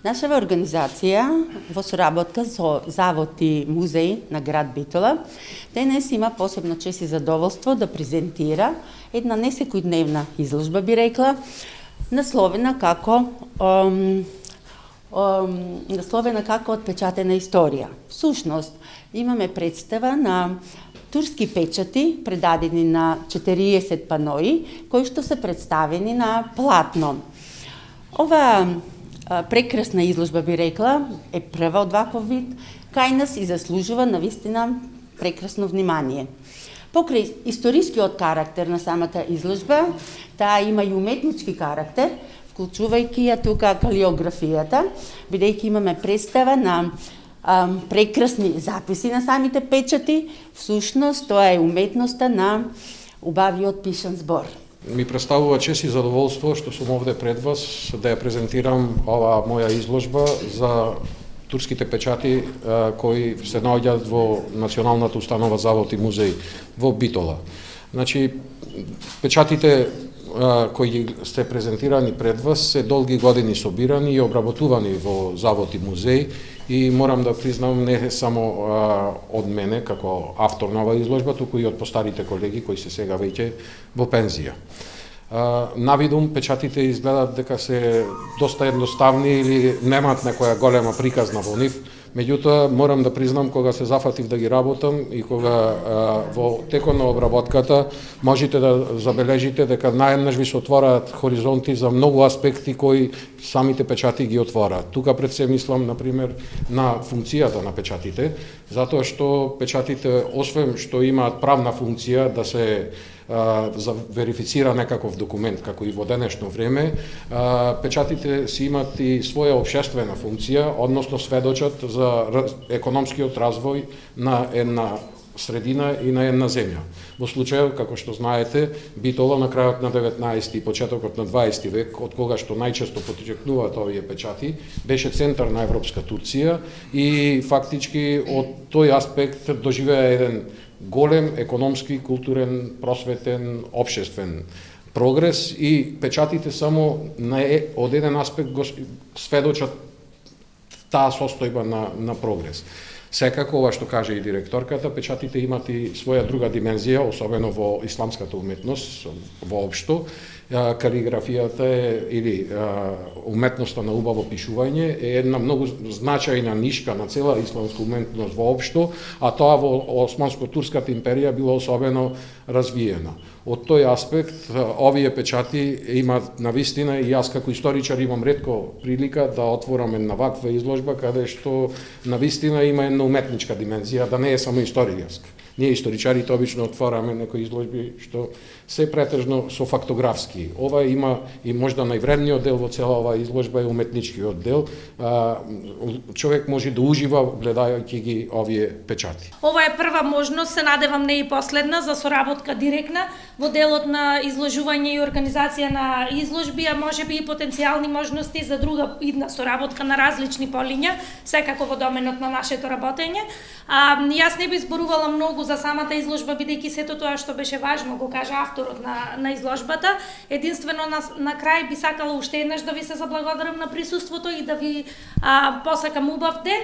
Нашава организација во соработка со Завод и музеј на град Битола денес има посебно чест и задоволство да презентира една несекојдневна изложба, би рекла, насловена како отпечатена историја. Всушност, имаме представа на турски печати предадени на 40 панои, кои што се представени на платно. Ова прекрасна изложба, би рекла, е прва од ваков вид, кај нас и заслужува навистина прекрасно внимание. Покрај историскиот карактер на самата изложба, таа има и уметнички карактер, вклучувајќи ја тука калиографијата, бидејќи имаме представа на прекрасни записи на самите печати. Всушност, тоа е уметноста на убавиот пишан збор. Ми представува чест и задоволство што сум овде пред вас да ја презентирам оваа моја изложба за турските печати кои се наоѓаат во Националната установа Завод и музеј во Битола. Значи, печатите кои сте презентирани пред вас се долги години собирани и обработувани во Завод и музеј и морам да признам не само од мене како автор на оваа изложба, туку и од постарите колеги кои се сега веќе во пензија. Навидум печатите изгледаат дека се доста едноставни или немаат некоја голема приказна во нив, меѓутоа морам да признам кога се зафатив да ги работам и кога во текот на обработката можете да забележите дека наеднаш ви се отвораат хоризонти за многу аспекти кои самите печати ги отвораат. Тука пред се мислам, например, на функцијата на печатите, затоа што печатите, освен што имаат правна функција да се за верифицира некаков документ, како и во денешно време, печатите си имат и своја општествена функција, односно сведочат за економскиот развој на една средина и на една земја. Во случајот, како што знаете, Битола на крајот на 19 и почетокот на 20 век, од кога што најчесто потекнуваат овие печати, беше центар на Европска Турција и фактички од тој аспект доживеа еден голем економски, културен, просветен, општествен прогрес и печатите само од еден аспект го сведочат таа состојба на прогрес. Секако, ова што каже и директорката, печатите имат и своја друга димензија, особено во исламската уметност, воопшто. Калиграфијата или уметноста на убаво пишување е една многу значајна нишка на цела исламска уметност воопшто, а тоа во Османско-турската империја било особено развиена. Од тој аспект, овие печати имаат навистина и јас како историчар имам ретко прилика да отворам една ваква изложба каде што навистина има една уметничка димензија, да не е само историјска. Ние историчарите обично отвораме некои изложби што се претежно со фактографски. Ова има и можда највредниот дел во цела оваа изложба е уметничкиот дел. Човек може да ужива гледајќи ги овие печати. Ова е прва можност, се надевам не и последна, за соработка директна во делот на изложување и организација на изложби, а можеби и потенцијални можности за друга идна соработка на различни полиња, секако во доменот на нашето работење. Јас не би зборувала многу за самата изложба, бидејќи сето тоа што беше важно го кажа авторот на изложбата. Единствено на крај би сакала уште еднаш да ви се заблагодарам на присуството и да ви посакам убав ден.